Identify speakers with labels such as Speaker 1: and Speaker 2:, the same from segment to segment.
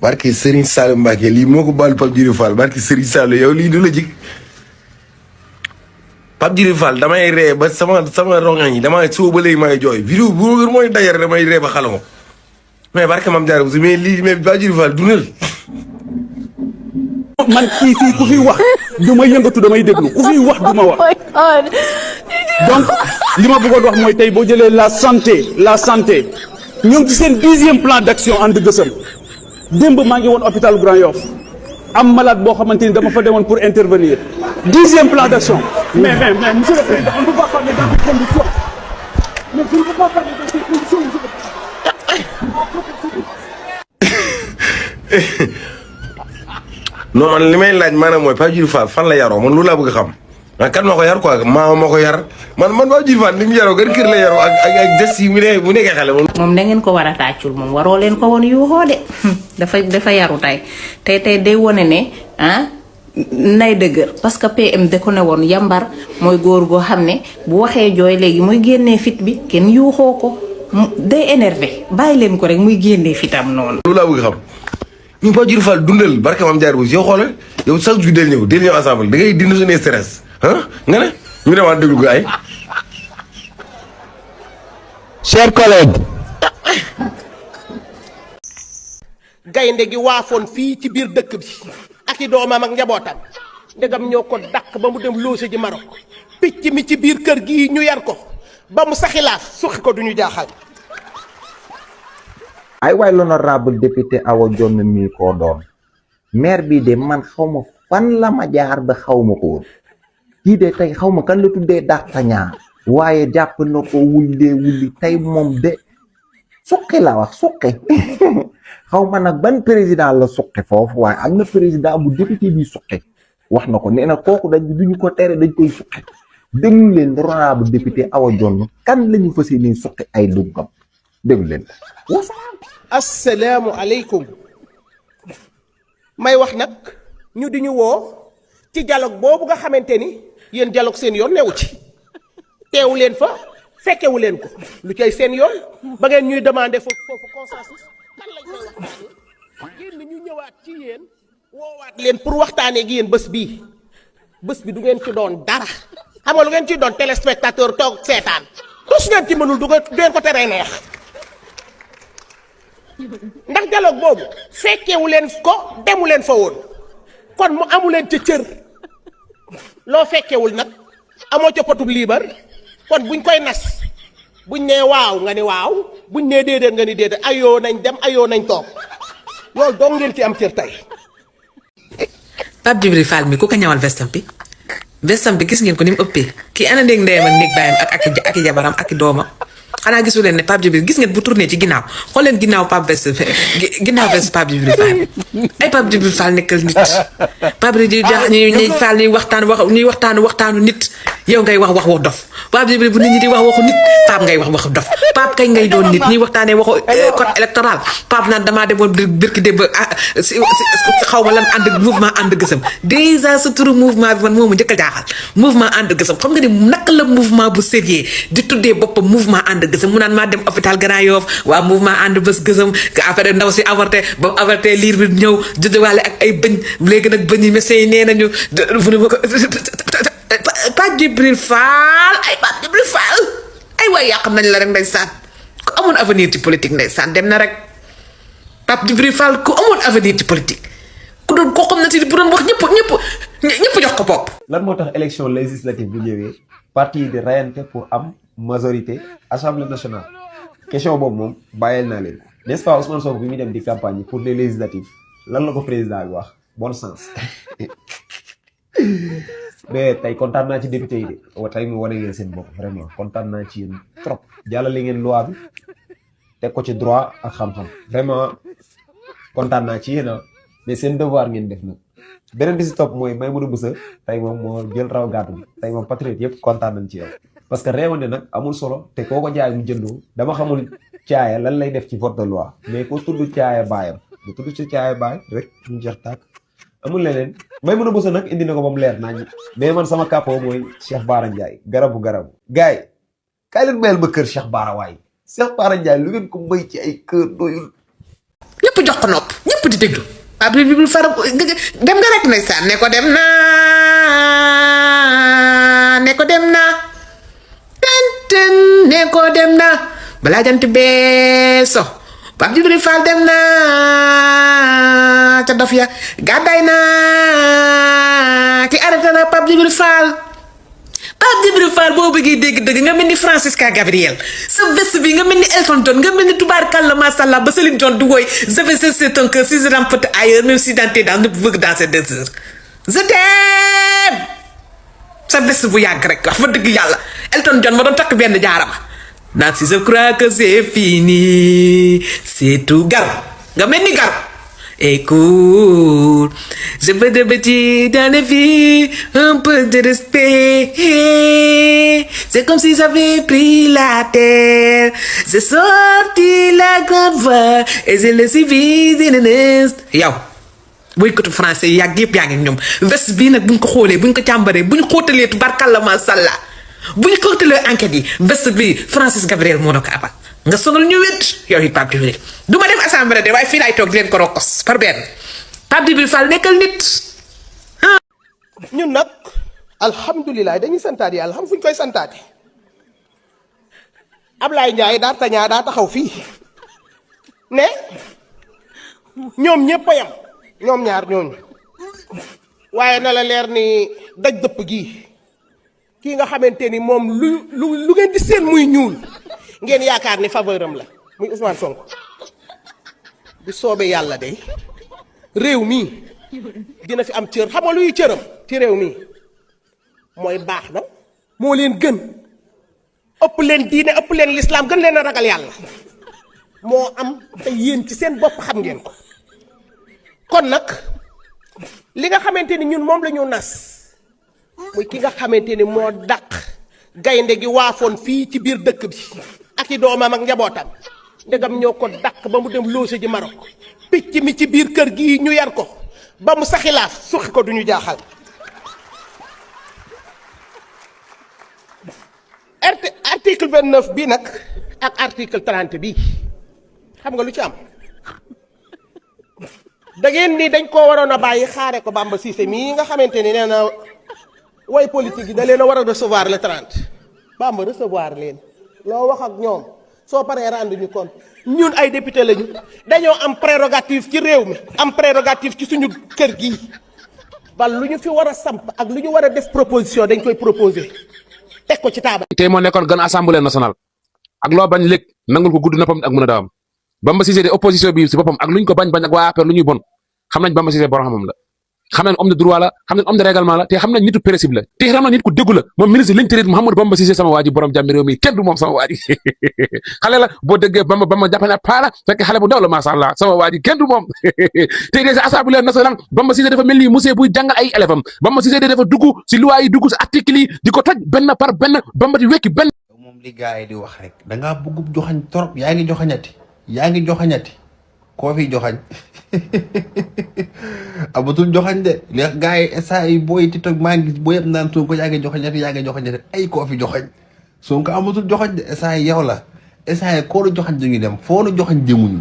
Speaker 1: barki Serigne Saliou Mbacké lii moo ko baal Pape Djibril Fall barki Serigne Saliou yow lii du la jig Pape Djibril Fall damay ree ba sama rongañ yi damay suba ba léegi may jooy vidéo bu mooy dajare damay ree ba xala ko mais barke Mame Diarra Bousso mais lii mais Pape Djibril Fall dundal
Speaker 2: man fii ku fi wax du ma yëngatu damay déglu ku fi wax du ma wax donc li ma bëggoon wax mooy tey boo jëlee la santé ñoo ngi ci seen 10e plan d'action ànd gësëm démb maa ngi woon hôpital Grand Yoff am malade boo xamante ni dama fa demoon pour intervenir 10e plan d'action mais monsieur le président on ne peut pas parler dans ces conditions mais on ne peut pas parler dans ces conditions
Speaker 1: non man li may laaj maanaam mooy Pape Djibril Fall fan la yaroo man loolu laa bëgg a xam ah kan moo ko yar quoi maa moo ko yar man Pape Djibril Fall ni mu yaroo gën kër la yaroo ak des yi mu nekkee xale moom
Speaker 3: da ngeen ko war a tàccul moom waroo leen ko woon yuuxoo de dafa yaru tey day wone ne nay dëgër parce que PM da ko ne woon yambar mooy góor goo xam ne bu waxee jooy léegi muy génnee fit bi kenn yuuxoo ko day énervé bàyyi leen ko rek muy génnee fitam noonu.
Speaker 1: loolu laa bëgg xam ñu Pape Djibril Fall dundal barke Mame Diarra Bousso yow xoolal yow chaque jour del ñëw ensemble da ngay dindi suñu stress nga ne ñu demaat déglu ko ay.
Speaker 4: chers collègues.
Speaker 5: gaynde gi waafoon fii ci biir dëkk bi ak i doomam ak njabootam ndegam ñoo ko dàq ba mu dem loose ji Maroc picc mi ci biir kër gi ñu yar ko ba mu saxilaaf suqi ko duñu jaaxal.
Speaker 4: ay waay l'honorable député Awa Dione mii koo doon maire bii de man xaw ma fan la ma jaar ba xaw ma ko woon kii de tey xaw ma kan la tuddee dàqa ñaar waaye jàpp na ko wulli tey moom de suqi la wax suqi xaw ma nag ban président la suqi foofu waaye am na président bu député bi suqi wax na ko nee na kooku duñu ko tere dañ koy suqi déglu leen l'honorable député Awa Dione kan la ñu fas yéene suqi ay duggam déglu leen
Speaker 5: assalaamu aleykum may wax nag ñu di ñu woo ci dialogue boobu nga xamante ni yéen dialogue seen yoon newu ci teewu leen fa fekkewu leen ko lu cay seen yoon ba ngeen ñuy demander foofu consensus kan lañ koy waxtaane yéen ñu ñëwaat ci yéen woowaat leen pour waxtaanee ak yéen bés bi du ngeen ci doon dara xam nga lu ngeen ci doon téléspectateur toog seetaan tus ngeen ci mënul du ngeen ko teree neex ndax dialogue boobu fekkewu leen ko demu leen fa woon kon mu amu leen ca cër loo fekkewul nag amoo ca potub liibar kon buñ koy nas buñ nee waaw nga ni waaw buñ nee déedéet nga ni déedéet ayoo nañ dem ayoo nañ toog loolu dong ngeen ci am cër tey.
Speaker 6: Pape Djibril Fall mi ku ko ñawal vestam bi gis ngeen ko ni mu ëppee kii ana ndéeg ndeyam ak néeg bàyyam ak i jabaram ak i doomam xanaa gisu leen ne Pape Djibril gis ngeen bu tourné ci ginnaaw xool leen ginnaaw veste Pape Djibril Fall ay Pape Djibril Fall nekkal nit Pape Djibril Fall ñuy waxtaanu nit yow ngay wax dof Pape Djibril bu nit ñi di wax waxu nit Pape ngay wax dof Pape kañ ngay doon nit ñuy waxtaanee waxu code électoral Pape naan damaa demoon birki démb xaw ma lan ànd mouvement ànd gësëm déjà sa turu mouvement bi man moomu njëkk a jaaxal mouvement ànd gësëm xam nga ni naka la mouvement bu sérieux di tuddee boppam mouvement ànd gësëm mu naan maa dem hôpital Grand Yoff waa mouvement ànd bés gësëm après ndaw si avorté ba mu avorté liir bi ñëw judduwaale ak ay bëñ léegi nag bëñ yi médecins yi nee nañu fu ne ma ko Pape Djibril Fall ay waay yàq nañ la rek ndeysaan ku amoon avenir ci politique ndeysaan dem na rek Pape Djibril Fall ku amoon avenir ci politique ku doon koo xam ne si bu doon wax ñëpp jox ko bopp.
Speaker 7: lan moo tax élection législative bu ñëwee parti yi di rayante pour am majorité assemblée nationale question boobu moom bàyyil naa leen n'est-ce pas Ousmane Sonko bi muy dem di campagne pour les législatives lan la ko président bi wax bon sens mais tey kontaan naa ci député yi de tey mu wane ngeen seen bopp vraiment kontaan naa ci yéen trop jàllale ngeen loi bi teg ko ci droit ak xam-xam vraiment kontaan naa ci yéen mais seen devoir ngeen def nag beneen bi si topp mooy Maimouna Bousso tey moom moo jël raw gàddu bi tey moom patriote yëpp kontaan nañ ci yow parce que réewande nag amul solo te koo ko jaay mu jëndoo dama xamul caaya lan lay def ci vote de loi mais ko tudd caaya baayam bu tudd ci caaya baay rek mu jeex tàkk amul leneen Maimouna Bousso nag indi na ko ba mu leer nañ mais man sama kàppoo mooy Cheikh Bara Ndiaye garabu gars yi kaay leen mayal ma kër Cheikh Bara waay Cheikh Bara Ndiaye lu ngeen ko may ci ay kër doyul
Speaker 6: ñëpp jox ko nopp ñëpp di déglu Pape Djibril Fall dem nga rek ndeysaan ne ko dem naa ten ne ko dem na balaa jant beeso Pape Djibril Fall dem na ca dof ya gàddaay na ki arrêté na Pape Djibril Fall boo bëggee dégg dëgg nga mel ni Francisca Gabriel sa veste bi nga mel ni Elton John nga mel ni tubaarkàlla masàllaa ba Céline Dion du woy je vais cesser ton cœur si je remporte ailleurs même si dans tes danses ne bëgg danser 2 heures je t'aime sa veste bu yàgg rek wax fa dëgg yàlla Elton John ma doon takk benn jaarama naan si je crois que c'est fini c'est tout gar nga mel ni gar écoute je veux de petit dans la vie un peu de respect c'est comme si j'avais pris la terre j'ai sorti la grande voie et je le suivi in an instant yow boykatu français yi yàgg yëpp yaa ngi ñoom veste bii nag buñ ko xoolee buñ ko càmbaree buñ xóotalee tubarkalla masàlla buñ xóotalee enquête yi veste bi Francis Gabriel moo na ko abal nga sonal ñu wét yow it Pape Djibril du ma dem assemblée de waaye fii laay toog di leen ko rokkos par benn Pape Djibril Fall nekkal nit
Speaker 5: ñun nag alhamdulilah dañuy santaat yàlla xam fu ñu koy santaate Ablaye Ndiaye daa tañaa daa taxaw fii ne ñoom ñëpp a yam ñoom ñaar ñooñu waaye na la leer ni daj dëpp gii kii nga xamante ni moom lu ngeen di seen muy ñuul ngeen yaakaar ni faveur am la muy Ousmane Sonko bu soobee yàlla de réew mi dina fi am cër xam nga luy cëram ci réew mi mooy baax na moo leen gën ëpp leen diine ëpp leen lislaam gën leen a ragal yàlla moo am te yéen ci seen bopp xam ngeen ko kon nag li nga xamante ni ñun moom la ñu nas muy ki nga xamante ni moo dàq gaynde gi waafoon fii ci biir dëkk bi ak i doomam ak njabootam ndegam ñoo ko dàq ba mu dem loose ji Maroc picc mi ci biir kër gi ñu yar ko ba mu saxilaaf suqi ko duñu jaaxal article 29 bi nag ak article 30 bi xam nga lu ci am da ngeen ni dañ koo waroon a bàyyi xaare ko Bamba Cissé mii nga xamante ni nee na way politique yi da leen a war a recevoir le 30 Bamba recevoir leen loo wax ak ñoom soo paree rendre ñu compte ñun ay député lañu dañoo am prérogative ci réew mi am prérogative ci suñu kër gii ba lu ñu fi war a samp ak lu ñu war a def proposition dañ koy proposer teg ko ci taabal.
Speaker 8: tey moo nekkoon gan assemblée nationale ak loo bañ léegi nangul ko gudd noppam ak mën a daawam Bamba Cissé de opposition bi si boppam ak lu ñu ko bañ ak waa APR lu ñuy bon xam nañ Bamba Cissé borom xam-xam la xam nañ homme de droit la xam nañ homme de règlement la te xam nañ nitu principe la te xam nañ nit ku déggu la moom ministre de l'intérieur Mouhamadou Bamba Cissé sama waa ji borom jàmmi réew mi kenn du moom sama waa ji xale la boo déggee Bamba jàpp na paala fekk xale bu ndaw la macha allah sama waa ji kenn du moom tey de sa assemblée nationale Bamba Cissé dafa mel ni monsieur buy jàngal ay élèves am Bamba Cissé dafa dugg si loi yi dugg si article yi di ko toj benn par benn Bamba di wekki benn.
Speaker 9: moom li gars yi di wax rek da ngaa bëgg joxañ trop yaa ngi joxañati koo fi joxañ amatul joxañ de léegi gars yi saa yi booy TikTok maa ngi booy yëpp naan Sonko yaa ngi joxañati ay koo fi joxañ Sonko amatul joxañ de saa yi yow la saa yi koo nu joxañ dañuy dem foo nu joxañ demuñu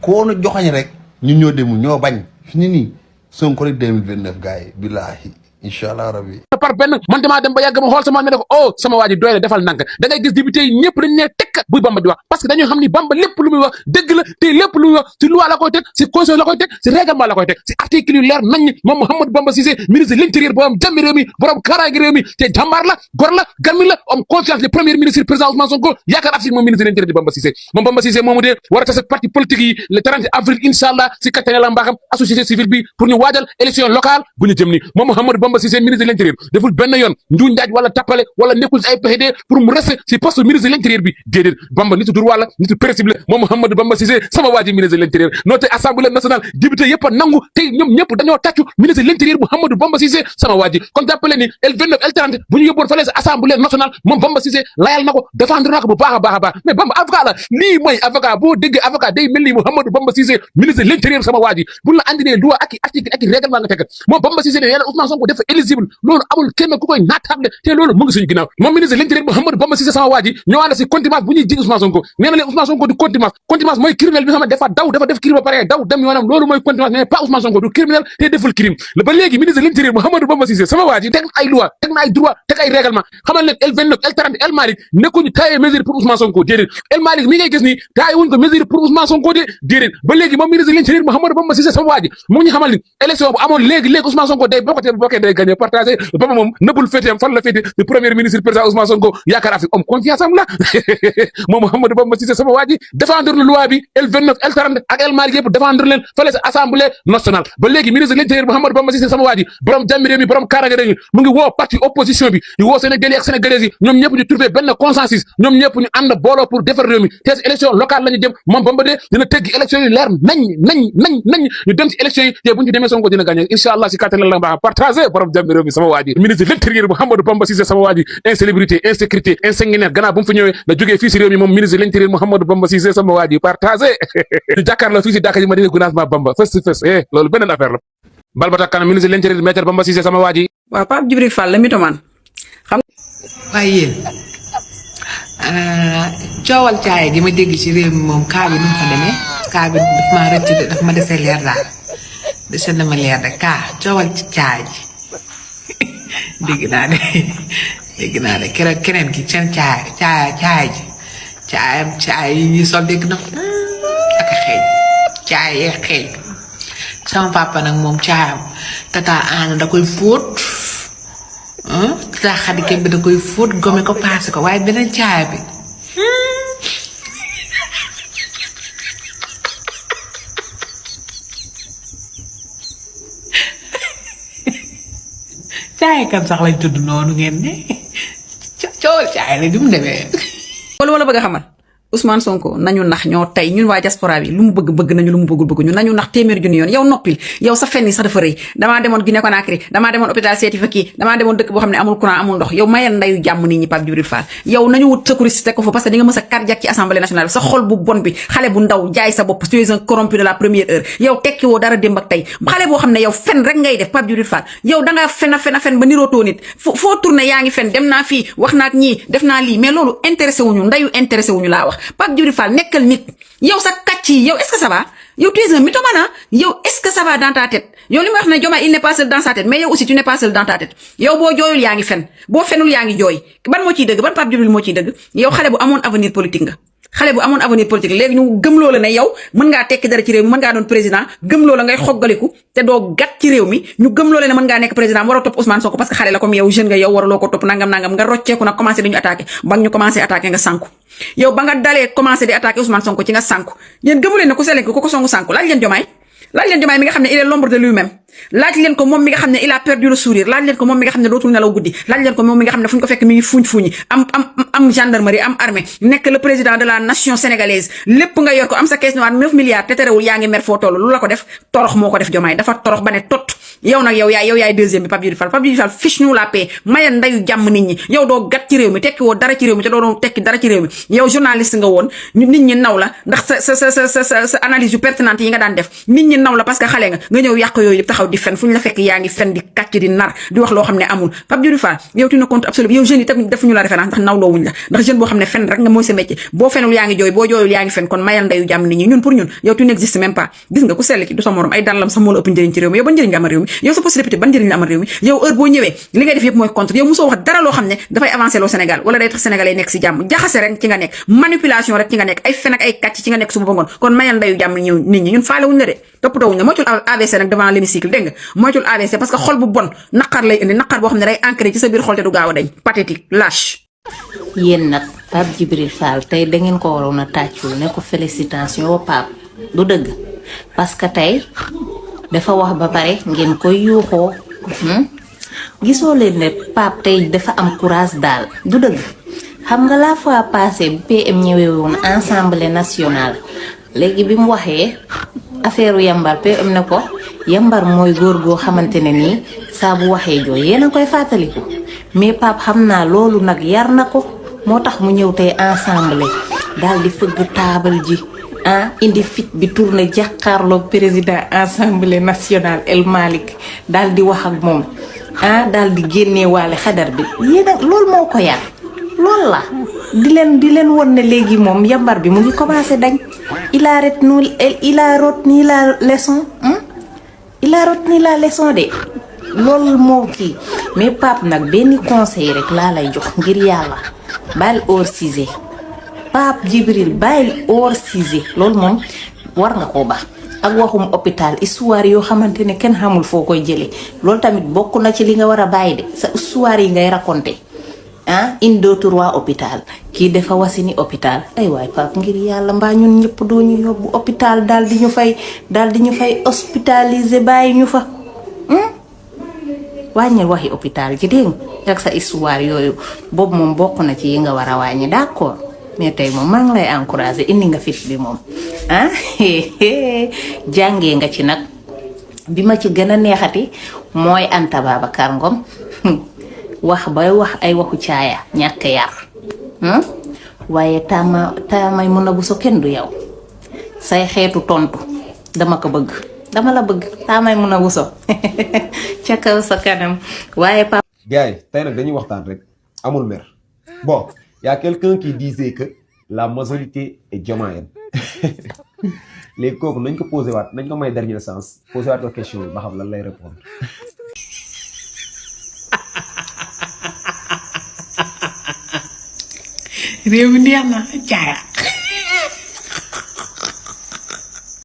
Speaker 9: koo nu joxañ rek ñun ñoo demul ñoo bañ fi ni nii Sonko rek 2029 gars yi billaahi inshallah rabbi
Speaker 8: par benn man damaa dem ba yàgg ma xool sama ne ko oh sama waa ji doy la defal nank da ngay gis député yi ñëpp dañ ne tekk buy Bamba di wax parce que dañoo xam ni Bamba lépp lu muy wax dëgg la te lépp lu muy wax si loi la koy teg si constitution la koy teg si règlement la koy teg si article yu leer nañ moom Mouhamadou Bamba Cissé ministre de l'intérieur borom jàmmi réew mi borom kaaraange réew mi te jàmbaar la gor la garmi la homme confiance le premier ministre président Ousmane Sonko yaakaar Afrique moom ministre de l'intérieur di Bamba Cissé moom Bamba Cissé moomu dee war a tase parti politique yi le 30 avril inshallah si kattane la mbaaxam ak société civile bi pour ñu waajal élection locale bu ñu jëm ni moom Mouhamadou Bamba Cissé ministre de l'intérieur deful benn yoon njuuñ njaaj wala tappale wala nekkul si ay PDD pour mu rester si poste ministre de l'intérieur bi déedéet Bamba nitu droit la nitu principe la moom Mouhamadou Bamba Cissé sama waa ji ministre de l'intérieur noote assemblée nationale député yëpp a nangu tey ñoom ñëpp dañoo tàccu ministre de l'intérieur Mouhamadou Bamba Cissé sama waa ji kon jàppale ni L29 L30 bu ñu yóbboon fale si assemblée nationale moom Bamba Cissé layal na ko défendre na ko bu baax a baax a baax mais Bamba avocat la lii mooy avocat boo déggee avocat day mel ni Mouhamadou Bamba Cissé ministre de l'intérieur sama waa ji bu la andilee loi ak article ak règlement nga fekk moom Bamba Cissé ne yàlla Ousmane Sonko def dafa éligible loolu amul kenn ku koy naatable te loolu mu ngi suñu ginnaaw moom ministre de l'intérieur Mouhamadou Bamba Cissé sama waa ji ñoo ànd si contumace bu ñuy jiñ Ousmane Sonko nee na leen Ousmane Sonko du contumace mooy criminel bi nga xam ne dafa daw dafa def crime ba pare daw dem yoonam loolu mooy contumace mais pas Ousmane Sonko du criminel te deful crime ba léegi ministre de l'intérieur Mouhamadou Bamba Cissé sama waa ji teg ay loi teg na ay droit teg ay règlement xamal leen L29 L30 El Malick nekkuñu taayee mesure pour Ousmane Sonko déedéet El Malick mi ngay gis ni taayee wuñ ko mesure pour Ousmane Sonko déedéet ba léegi moom ministre de l'intérieur Mouhamadou Bamba Cissé sama waa ji mu ngi xamal ni élection bu amoon léegi Ousmane Sonko day bokkee day gagné partagé ba moom nëbbul féeteem fan la féete le premier ministre président Ousmane Sonko yaakaar Afrique homme confiance am la moom Mouhamadou Bamba Cissé sama waa ji défendre le loi bi L29 L30 ak El Malick yëpp défendre leen fële sa assemblée nationale ba léegi ministre de l'intérieur Mouhamadou Bamba Cissé sama waa ji borom jàmmi réew mi borom kaaraange réew mi mu ngi woo parti opposition bi di woo Sénégalais ak Sénégalaises yi ñoom ñëpp ñu trouver benn consensus ñoom ñëpp ñu ànd booloo pour defar réew mi te élection locale la ñu jëm moom Bamba de dina teggi élection yi leer nañ ñu dem ci élection yi te bu ñu demee Sonko dina gagné inshallah si kàttan la ba partagé borom jàmmi réew mi sama waa ji ministre de l'intérieur Mouhamadou Bamba Cissé sama waa ji insalubrité insécurité insanguinaire gannaaw bu mu fa ñëwee la jógee fii si réew mi moom ministre de l'intérieur Mouhamadou Bamba Cissé sama waa ji partagé ñu jàkkaarloo fii si Dakar yi ma dina Gounass ma Bamba face to face loolu beneen affaire la bal ba takkan ministre de l'intérieur maître Bamba Cissé sama waa ji
Speaker 10: waaw Pape Djibril Fall la mythomane xam
Speaker 6: waaye yéen coowal caay gi ma dégg ci réew mi moom kaa bi nu mu fa demee kaa bi daf ma rëcc daf ma desee leer daal dese na ma leer de kaa coowal ci caay ji dégg naa de keroog keneen ki seen caay yi ñuy sol dégg na ak a xeeñ caay yee xeeñ sama papa nag moom caayam tata Anna da koy fóot tata Xadi Kebe da koy fóot gome ko paase ko waaye beneen caay bi caay kan sax lañ tudd noonu ngeen ne coowal caay la du mu demee.
Speaker 10: wala bëgg a xamal Ousmane Sonko nañu nax ñoo tey ñun waa diaspora bi lu mu bëgg nañu lu mu bëggul bëgg ñu nañu nax téeméer junni yoon yow noppil yow sa fenn yi sax dafa rëy damaa demoon Guinée Conakry damaa demoon hôpital seeti fa kii damaa demoon dëkk boo xam ne amul courant amul ndox yow mayal ndayu jàmm nit ñi Pape Djibril Fall yow nañu wut secouriste teg ko fa parce que di nga mës a cardiaque ci assemblée nationale bi sa xol bu bon bi xale bu ndaw jaay sa bopp tu es un corrompu de la première heure yow tekki woo dara démb ak tey xale boo xam ne yow fen rek ngay def Pape Djibril Fall yow dangaa fen a fen ba nirootoo nit foo tourné yaa ngi fen dem naa fii wax naa ak ñii def naa lii mais loolu intéressé wuñu ndayu intéressé wuñu laa wax Pape Djibril Fall nekkal nit yow sa kàcc yi yow est-ce que ça va yow tu es un mythomane yow est-ce que ça va dans ta tête yow li ma wax ne Diomaye il n'est pas seul dans sa tête mais yow aussi tu n'es pas seul dans ta tête yow boo jooyul yaa ngi fen boo fenul yaa ngi jooy ban moo ciy dëgg ban Pape Djibril moo ciy dëgg yow xale bu amoon avenir politique nga xale bu amoon avenir politique léegi ñu gëmloo la ne yow mën ngaa tekki dara ci réew mi mën ngaa doon président gëmloo la ngay xoggaliku te doo gat ci réew mi ñu gëmloo la ne mën ngaa nekk président waroo topp Ousmane Sonko parce que xale la comme yow jeune nga yow waraloo ko topp nangam nga rocceeku nag commencé dañu attaqué ba ñu commencé attaqué nga sànku yow ba nga dalee commencé di attaqué Ousmane Sonko ci nga sànku yéen gëmu leen ne ku selen ko songu sànku laaj leen Diomaye mi nga xam ne il est l'ombre de lui-même laaj leen ko moom mi nga xam ne il a perdu le sourire laaj leen ko moom mi nga xam ne dootul nelaw guddi laaj leen ko moom mi nga xam ne fu ñu ko fekk mi ngi fuuñ am gendarmerie am armée nekk le président de la nation sénégalaise lépp nga yor ko am sa caisse noire 9 milliards te terewul yaa ngi mer foo toll lu la ko def torox moo ko def Diomaye dafa torox ba ne tot yow nag yow yaay deuxième bi Pape Djibril Fall fiche nous la paix mayal ndayu jàmm nit ñi yow doo gat ci réew mi tekki woo dara ci réew mi te doo doon tekki dara ci réew mi yow journaliste nga woon nit ñi naw la ndax sa analyse yu pertinente yi nga daan def nit ñi naw la parce que xale nga ñëw yàq yooyu yëpp taxaw di fen fu ñu la fekk yaa ngi fen di kàcc di nar di wax loo xam ne amul Pape Djibril Fall yow tu ne compte absolument yow jeunes yi tamit defuñu la référence ndax nawloo wuñ la ndax jeune boo xam ne fen rek nga mooy sa métier boo fenul yaa ngi jooy boo jooyul yaa ngi fen kon mayal ndayu jàmm nit ñi ñun pour ñun yow tu n'existe même pas gis nga ku sell ki du sa morom ay dàllam sax moo la ëpp njëriñ ci réew mi yow ban njëriñ nga amal réew mi yow sa poste député ban njëriñ la amal réew mi yow heure boo ñëwee li ngay def yëpp mooy contre yow mosoo wax dara loo xam ne dafay avancer loo Sénégal wala day tax sénégalais nekk si jàmm jaxase rek ci nga nekk manipulation rek ci nga nekk ay fen ak ay kàcc ci nga nekk suba ba ngoon kon mayal ndayu jàmm nit ñi ñun faale wuñ la de toppatoo wuñ la moytul AVC nag devant l'hémicycle dégg nga moytul AVC parce que xol bu bon naqar lay indi naqar boo xam ne day ancré ci sa biir xol te du gaaw a dañ pathétique lâche
Speaker 3: yéen nag Pape Djibril Fall tey da ngeen ko waroon a tàccul ne ko félicitation Pape du dëgg parce que tey dafa wax ba pare ngeen koy yuuxoo gisoo leen ne Pape tey dafa am courage daal du dëgg xam nga la fois passée bu PM ñëwee woon assemblée nationale léegi bi mu waxee affaire yambar PM ne ko yambar mooy góor goo xamante ne nii saa bu waxee jooy yéen a koy fàttaliku mais Pape xam naa loolu nag yar na ko moo tax mu ñëw tey assemblée daal di fëgg taabal ji indi fit bi tourné jàkkaarloo président assemblée nationale El Malick daal di wax ak moom ah daal di génnee waale xadar bi yéen a loolu moo ko yar loolu la di leen won ne léegi moom yambar bi mu ngi commencé dañ il a retenu la leçon il a retenu la leçon de loolu moo kii mais Pape nag benn conseil rek laa lay jox ngir yàlla bàyyil hors sujet Pape Djibril bàyyil hors sujet loolu moom war nga koo baax ak waxum hôpital histoire yoo xamante ne kenn xamul foo koy jëlee loolu tamit bokk na ci li nga war a bàyyi de sa histoire yi ngay raconter ah une deux trois hôpital kii dafa wasini hôpital ay waay Pape ngir yàlla mbaa ñun ñëpp doo ñu yóbbu hôpital daal di ñu fay hospitaliser bàyyi ñu fa wàññil waxi hôpital ji dégg nga ak sa histoire yooyu boobu moom bokk na ci yi nga war a wàññi d'accord mais tey moom maa ngi lay encourager indi nga fit bi moom ah jàngee nga ci nag bi ma ci gën a neexati mooy Anta Babacar Ngom wax bay wax ay waxu caaya ñàkk yar waaye taamay mun a bu so kenn du yow say xeetu tontu dama ko bëgg dama la bëgg taamay mun a bu so ca kaw sa kanam waaye Pape.
Speaker 7: gars yi tey nag dañuy waxtaan rek amul mer bon y a quelqu'un qui disait que la majorité est Diomayenne léegi kooku nañ ko posé waat nañ ko may dernière chance posé waat ko question bi ba xam lan lay répondre.
Speaker 6: réew mi neex na caaya